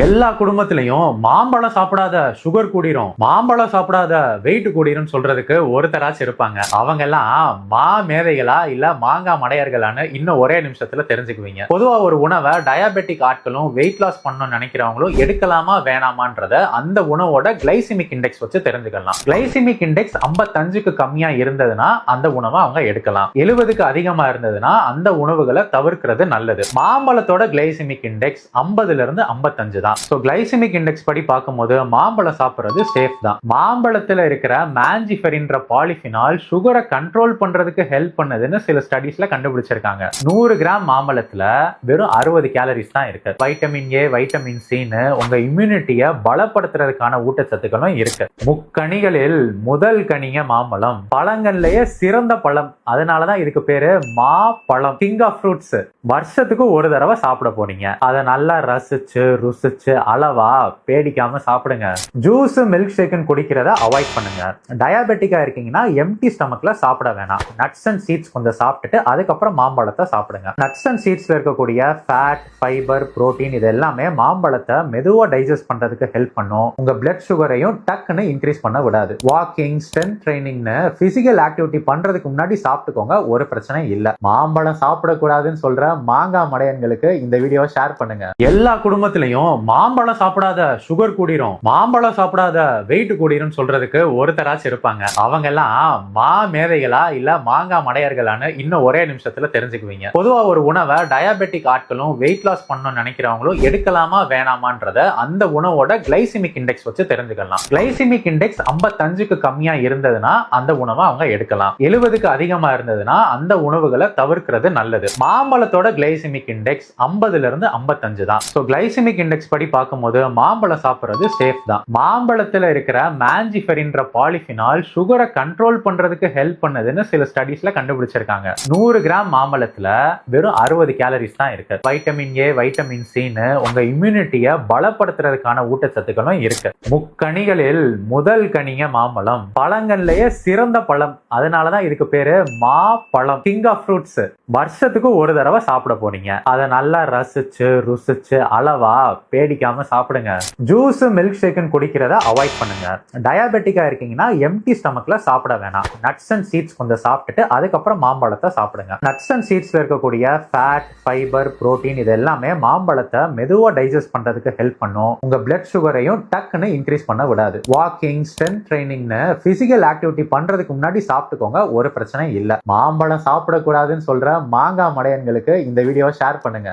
எல்லா குடும்பத்திலையும் மாம்பழம் சாப்பிடாத சுகர் கூடிரும், மாம்பழம் சாப்பிடாத வெயிட் கூடிரும் சொல்றதுக்கு ஒருத்தராச்சும் இருப்பாங்க. அவங்க எல்லாம் மா மேதைகளா இல்ல மாங்காய் மடையர்களான்னு இன்னும் ஒரே நிமிஷத்துல தெரிஞ்சுக்குவீங்க. பொதுவா ஒரு உணவை டயாபெட்டிக் ஆட்களும் வெயிட் லாஸ் பண்ணணும்னு நினைக்கிறவங்களும் எடுக்கலாமா வேணாமான்றத அந்த உணவோட கிளைசிமிக் இண்டெக்ஸ் வச்சு தெரிஞ்சுக்கலாம். கிளைசிமிக் இண்டெக்ஸ் 55க்கு கம்மியா இருந்ததுன்னா அந்த உணவை அவங்க எடுக்கலாம். 70க்கு அதிகமா இருந்ததுன்னா அந்த உணவுகளை தவிர்க்கிறது நல்லது. மாம்பழத்தோட கிளைசிமிக் இண்டெக்ஸ் 50ல இருந்து 55 தான். கிளைசிமிக் இண்டெக்ஸ் படி பார்க்கும்போது மாம்பழம் சாப்பிடுறது சேஃப் தான். மாம்பழத்துல இருக்கிற மாஞ்சிஃபெரின்ற பாலிஃபினால் சுகரை கண்ட்ரோல் பண்றதுக்கு ஹெல்ப் பண்ணுதுன்னு சில ஸ்டடீஸ்ல கண்டுபிடிச்சிருக்காங்க. 100 கிராம் மாம்பழத்துல வெறும் 60 கேலரிஸ் தான் இருக்கு. வைட்டமின் ஏ, வைட்டமின் சின்னு உங்க இம்யூனிட்டியை பலப்படுத்துறதுக்கான ஊட்டச்சத்துக்களும் இருக்கு. முக்கனிகளில் முதல் கனிங்க மாம்பழம், பழங்கள்லயே சிறந்த பழம். அதனாலதான் இதுக்கு பேரு மா பழம், கிங் ஆஃப் ஃப்ரூட்ஸ். வருஷத்துக்கு ஒரு தடவை சாப்பிட போறீங்க, அதை நல்லா ரசிச்சு ருசிச்சு அளவா பேடிக்காம சாப்பிடுங்க. ஜூஸ், மில்க் ஷேக்குன்னு குடிக்கிறத அவாய்ட் பண்ணுங்க. டயாபெட்டிக்கா இருக்கீங்கன்னா எம்டி ஸ்டமக்ல சாப்பிட வேணாம். நட்ஸ் அண்ட் சீட்ஸ் கொஞ்சம் சாப்பிட்டுட்டு அதுக்கப்புறம் மாம்பழத்தை சாப்பிடுங்க. நட்ஸ் அண்ட் சீட்ஸ்ல இருக்கக்கூடிய ஃபேட், ஃபைபர், புரோட்டீன் இது எல்லாமே மாம்பழத்தை மெதுவா டைஜஸ்ட் பண்றதுக்கு ஹெல்ப் பண்ணும். உங்க பிளட் சுகரையும் டக்குன்னு இன்க்ரீஸ் பண்ண விடாது. வாக்கிங், ஸ்ட்ரென்த் ட்ரைனிங்னு பிசிக்கல் ஆக்டிவிட்டி பண்றதுக்கு முன்னாடி சாப்பிட்டுக்கோங்க, ஒரு பிரச்சனை இல்ல. மாம்பழம் சாப்பிடக்கூடாதுன்னு சொல்ற மாங்காய் மடையன்களுக்கு இந்த வீடியோவை ஷேர் பண்ணுங்க. எல்லா குடும்பத்திலையும் மாம்பழம் சாப்பிடாத சுகர் கூடிரும், மாம்பழம் சாப்பிடாத வெயிட் கூடிரும் சொல்றதுக்கு ஒருத்தராச்சும் இருப்பாங்க. அவங்க எல்லாம் மா மேதைகளா இல்ல மாங்காய் மடையர்களான்னு இன்னும் ஒரே நிமிஷத்துல தெரிஞ்சுக்குவீங்க. பொதுவா ஒரு உணவை டயாபெட்டிக் ஆட்களும் வெயிட் லாஸ் பண்ணணும்னு நினைக்கிறவங்களும் எடுக்கலாமா வேணாமான்றத அந்த உணவோட கிளைசிமிக் இண்டெக்ஸ் வச்சு தெரிஞ்சுக்கலாம். கிளைசிமிக் இண்டெக்ஸ் 55க்கு கம்மியா இருந்ததுன்னா அந்த உணவை அவங்க எடுக்கலாம். 70க்கு அதிகமா இருந்ததுன்னா அந்த உணவுகளை தவிர்க்கிறது நல்லது. மாம்பழத்தோட கிளைசிமிக் இண்டெக்ஸ் 50ல இருந்து 55 தான். கிளைசிமிக் இண்டெக்ஸ் படி பார்க்கும்போது மாம்பழம் சாப்பிடுறது சேஃப் தான். மாம்பழத்துல இருக்கிற மாஞ்சிஃபெரின்ற பாலிஃபினால் சுகரை கண்ட்ரோல் பண்றதுக்கு ஹெல்ப் பண்ணுதுன்னு சில ஸ்டடீஸ்ல கண்டுபிடிச்சிருக்காங்க. 100 கிராம் மாம்பழத்துல வெறும் 60 கேலரிஸ் தான் இருக்கு. வைட்டமின் ஏ, வைட்டமின் சின்னு உங்க இம்யூனிட்டியை பலப்படுத்துறதுக்கான ஊட்டச்சத்துக்களும் இருக்கு. முக்கனிகளில் முதல் கனிங்க மாம்பழம், பழங்கள்லயே சிறந்த பழம். அதனாலதான் இதுக்கு பேரு மா பழம், கிங் ஆஃப் ஃப்ரூட்ஸ். வருஷத்துக்கு ஒரு தடவை சாப்பிட போறீங்க, அதை நல்லா ரசிச்சு ருசிச்சு அளவா பேடிக்காம சாப்பிடுங்க. ஜூஸ், மில்க் ஷேக்குன்னு குடிக்கிறத அவாய்ட் பண்ணுங்க. டயாபெட்டிக்கா இருக்கீங்கன்னா எம்டி ஸ்டமக்ல சாப்பிட வேணாம். நட்ஸ் அண்ட் சீட்ஸ் கொஞ்சம் சாப்பிட்டுட்டு அதுக்கப்புறம் மாம்பழத்தை சாப்பிடுங்க. நட்ஸ் அண்ட் சீட்ஸ்ல இருக்கக்கூடிய ஃபேட், ஃபைபர், புரோட்டீன் இது எல்லாமே மாம்பழத்தை மெதுவா டைஜஸ்ட் பண்றதுக்கு ஹெல்ப் பண்ணும். உங்க பிளட் சுகரையும் டக்குன்னு இன்க்ரீஸ் பண்ண விடாது. வாக்கிங், ஸ்ட்ரென்த் ட்ரைனிங்னு பிசிக்கல் ஆக்டிவிட்டி பண்றதுக்கு முன்னாடி சாப்பிட்டுக்கோங்க, ஒரு பிரச்சனை இல்ல. மாம்பழம் சாப்பிடக்கூடாதுன்னு சொல்ற மாங்காய் மடையன்களுக்கு இந்த வீடியோவை ஷேர் பண்ணுங்க.